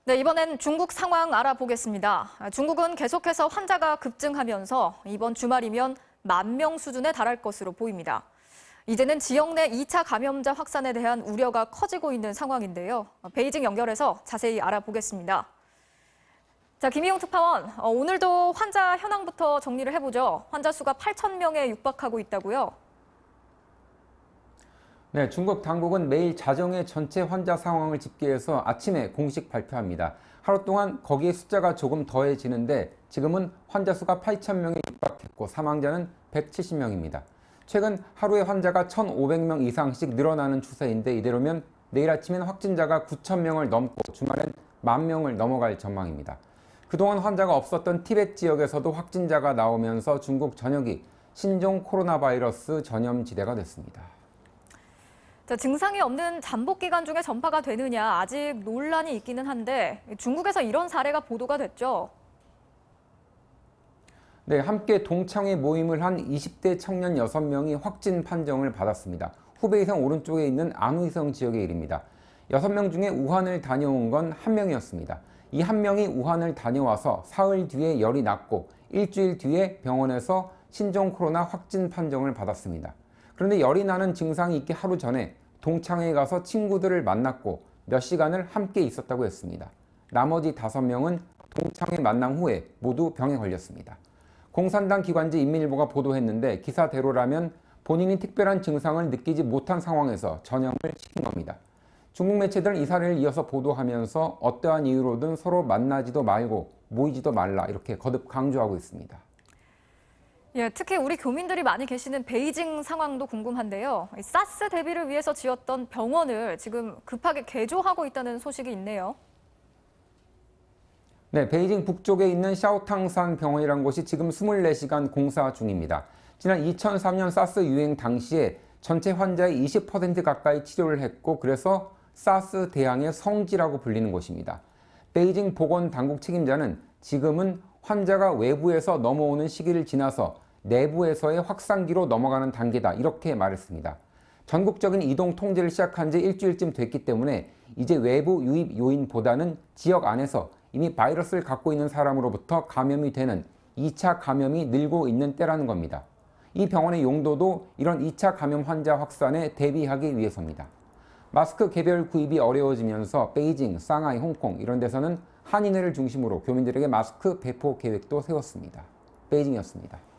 네, 이번엔 중국 상황 알아보겠습니다. 중국은 계속해서 환자가 급증하면서 이번 주말이면 10,000명 수준에 달할 것으로 보입니다. 이제는 지역 내 2차 감염자 확산에 대한 우려가 커지고 있는 상황인데요. 베이징 연결해서 자세히 알아보겠습니다. 자, 김희용 특파원, 오늘도 환자 현황부터 정리를 해보죠. 환자 수가 8,000명에 육박하고 있다고요? 네, 중국 당국은 매일 자정에 전체 환자 상황을 집계해서 아침에 공식 발표합니다. 하루 동안 거기에 숫자가 조금 더해지는데 지금은 환자 수가 8,000명에 육박했고 사망자는 170명입니다. 최근 하루에 환자가 1,500명 이상씩 늘어나는 추세인데 이대로면 내일 아침엔 확진자가 9,000명을 넘고 주말엔 10,000명을 넘어갈 전망입니다. 그동안 환자가 없었던 티벳 지역에서도 확진자가 나오면서 중국 전역이 신종 코로나 바이러스 전염지대가 됐습니다. 자, 증상이 없는 잠복 기간 중에 전파가 되느냐 아직 논란이 있기는 한데 중국에서 이런 사례가 보도가 됐죠. 네, 함께 동창회 모임을 한 20대 청년 6명이 확진 판정을 받았습니다. 후베이성 오른쪽에 있는 안후이성 지역의 일입니다. 6명 중에 우한을 다녀온 건 1명이었습니다. 이 1명이 우한을 다녀와서 사흘 뒤에 열이 났고 일주일 뒤에 병원에서 신종 코로나 확진 판정을 받았습니다. 그런데 열이 나는 증상이 있기 하루 전에 동창회에 가서 친구들을 만났고 몇 시간을 함께 있었다고 했습니다. 나머지 5명은 동창회 만남 후에 모두 병에 걸렸습니다. 공산당 기관지 인민일보가 보도했는데 기사대로라면 본인이 특별한 증상을 느끼지 못한 상황에서 전염을 시킨 겁니다. 중국 매체들은 이 사례를 이어서 보도하면서 어떠한 이유로든 서로 만나지도 말고 모이지도 말라 이렇게 거듭 강조하고 있습니다. 예, 특히 우리 교민들이 많이 계시는 베이징 상황도 궁금한데요. 사스 대비를 위해서 지었던 병원을 지금 급하게 개조하고 있다는 소식이 있네요. 네, 베이징 북쪽에 있는 샤오탕산 병원이라는 곳이 지금 24시간 공사 중입니다. 지난 2003년 사스 유행 당시에 전체 환자의 20% 가까이 치료를 했고 그래서 사스 대항의 성지라고 불리는 곳입니다. 베이징 보건당국 책임자는 지금은 환자가 외부에서 넘어오는 시기를 지나서 내부에서의 확산기로 넘어가는 단계다 이렇게 말했습니다. 전국적인 이동 통제를 시작한 지 일주일쯤 됐기 때문에 이제 외부 유입 요인보다는 지역 안에서 이미 바이러스를 갖고 있는 사람으로부터 감염이 되는 2차 감염이 늘고 있는 때라는 겁니다. 이 병원의 용도도 이런 2차 감염 환자 확산에 대비하기 위해서입니다. 마스크 개별 구입이 어려워지면서 베이징, 상하이, 홍콩 이런 데서는 한인회를 중심으로 교민들에게 마스크 배포 계획도 세웠습니다. 베이징이었습니다.